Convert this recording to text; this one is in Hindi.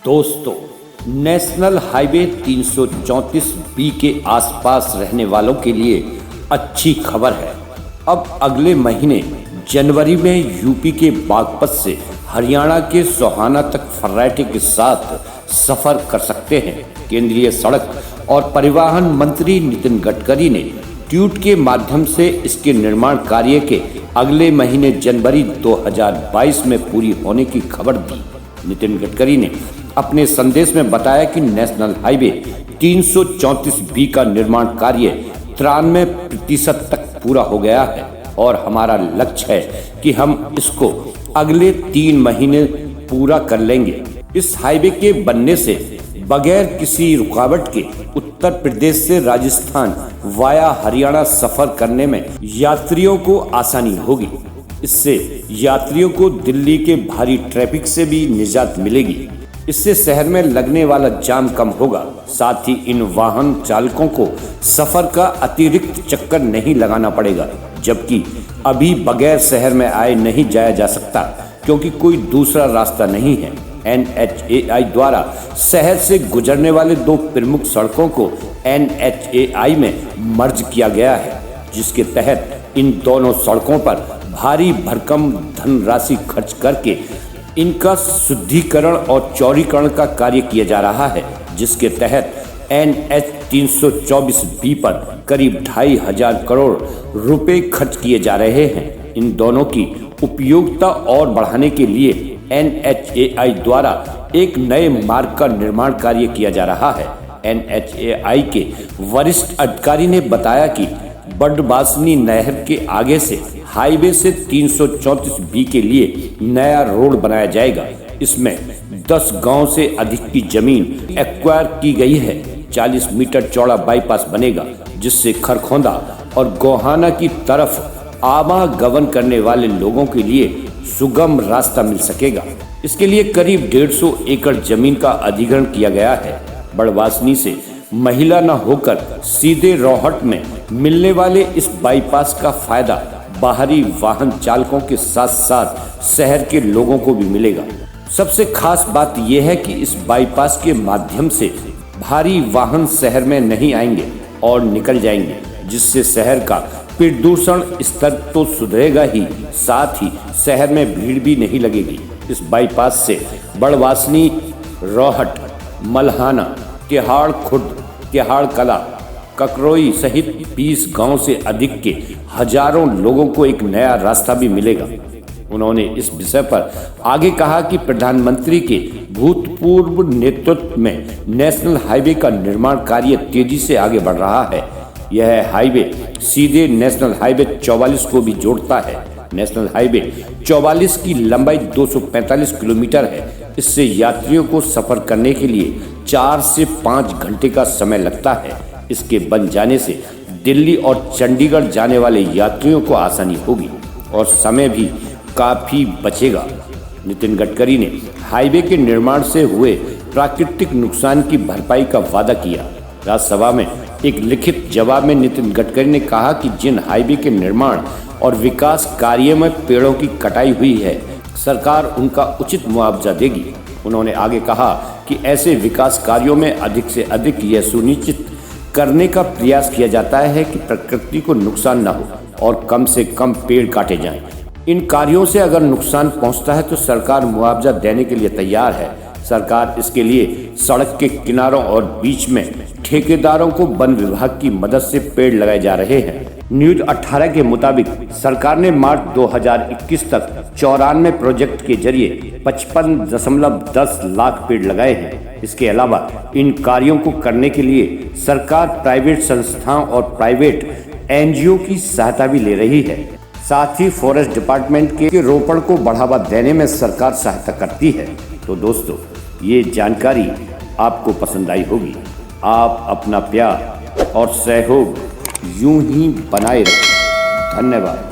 दोस्तों, नेशनल हाईवे 334B के आसपास रहने वालों के लिए अच्छी खबर है। अब अगले महीने जनवरी में यूपी के बागपत से हरियाणा के सोहाना तक फर्राटे के साथ सफर कर सकते हैं। केंद्रीय सड़क और परिवहन मंत्री नितिन गडकरी ने ट्वीट के माध्यम से इसके निर्माण कार्य के अगले महीने जनवरी 2022 में पूरी होने की खबर दी। नितिन गडकरी ने अपने संदेश में बताया कि नेशनल हाईवे 334B का निर्माण कार्य 93% तक पूरा हो गया है और हमारा लक्ष्य है कि हम इसको अगले 3 महीने पूरा कर लेंगे। इस हाईवे के बनने से बगैर किसी रुकावट के उत्तर प्रदेश से राजस्थान वाया हरियाणा सफर करने में यात्रियों को आसानी होगी। इससे यात्रियों को दिल्ली के भारी ट्रैफिक से भी निजात मिलेगी। इससे शहर में लगने वाला जाम कम होगा। साथ ही इन वाहन चालकों को सफर का अतिरिक्त चक्कर नहीं लगाना पड़ेगा, जबकि अभी बगैर शहर में आए नहीं जाया जा सकता क्योंकि कोई दूसरा रास्ता नहीं है। NHAI द्वारा शहर से गुजरने वाले 2 प्रमुख सड़कों को NHAI में मर्ज किया गया है, जिसके तहत इन दोनों सड़कों पर भारी भरकम धनराशि खर्च करके इनका शुद्धिकरण और चौड़ीकरण का कार्य किया जा रहा है, जिसके तहत NH 324B पर करीब 2,500 करोड़ रुपए खर्च किए जा रहे हैं। इन दोनों की उपयोगिता और बढ़ाने के लिए NHAI द्वारा एक नए मार्ग का निर्माण कार्य किया जा रहा है। NHAI के वरिष्ठ अधिकारी ने बताया कि बड़वासनी नहर के आगे से हाईवे से 334B के लिए नया रोड बनाया जाएगा। इसमें 10 गांव से अधिक की जमीन एक्वायर की गई है। 40 मीटर चौड़ा बाईपास बनेगा, जिससे खरखोंदा और गोहाना की तरफ आवागमन करने वाले लोगों के लिए सुगम रास्ता मिल सकेगा। इसके लिए करीब 150 एकड़ जमीन का अधिग्रहण किया गया है। बड़वासनी से महिला न होकर सीधे रोहट में मिलने वाले इस बाईपास का फायदा बाहरी वाहन चालकों के साथ साथ शहर के लोगों को भी मिलेगा। सबसे खास बात यह है कि इस बाईपास के माध्यम से भारी वाहन शहर में नहीं आएंगे और निकल जाएंगे, जिससे शहर का प्रदूषण स्तर तो सुधरेगा ही, साथ ही शहर में भीड़ भी नहीं लगेगी। इस बाईपास से बड़वासनी, रोहट, मल्हाना, तिहाड़ खुर्द, तिहाड़ कला, ककरोई सहित 20 गांव से अधिक के हजारों लोगों को एक नया रास्ता भी मिलेगा। उन्होंने इस विषय पर आगे कहा कि प्रधानमंत्री के भूतपूर्व नेतृत्व में नेशनल हाईवे का निर्माण कार्य तेजी से आगे बढ़ रहा है। यह हाईवे सीधे नेशनल हाईवे 44 को भी जोड़ता है। नेशनल हाईवे 44 की लंबाई 245 किलोमीटर है। इससे यात्रियों को सफर करने के लिए 4 से 5 घंटे का समय लगता है। इसके बन जाने से दिल्ली और चंडीगढ़ जाने वाले यात्रियों को आसानी होगी और समय भी काफी बचेगा। नितिन गडकरी ने हाईवे के निर्माण से हुए प्राकृतिक नुकसान की भरपाई का वादा किया। राज्यसभा में एक लिखित जवाब में नितिन गडकरी ने कहा कि जिन हाईवे के निर्माण और विकास कार्य में पेड़ों की कटाई हुई है, सरकार उनका उचित मुआवजा देगी। उन्होंने आगे कहा कि ऐसे विकास कार्यों में अधिक से अधिक यह सुनिश्चित करने का प्रयास किया जाता है कि प्रकृति को नुकसान न हो और कम से कम पेड़ काटे जाएं। इन कार्यों से अगर नुकसान पहुंचता है तो सरकार मुआवजा देने के लिए तैयार है। सरकार इसके लिए सड़क के किनारों और बीच में ठेकेदारों को वन विभाग की मदद से पेड़ लगाए जा रहे हैं। न्यूज 18 के मुताबिक सरकार ने मार्च 2021 तक 94 प्रोजेक्ट के जरिए 55.10 लाख पेड़ लगाए हैं। इसके अलावा इन कार्यों को करने के लिए सरकार प्राइवेट संस्थाओं और प्राइवेट NGO की सहायता भी ले रही है। साथ ही फॉरेस्ट डिपार्टमेंट के रोपण को बढ़ावा देने में सरकार सहायता करती है। तो दोस्तों, ये जानकारी आपको पसंद आई होगी। आप अपना प्यार और सहयोग यूं ही बनाए रखें। धन्यवाद।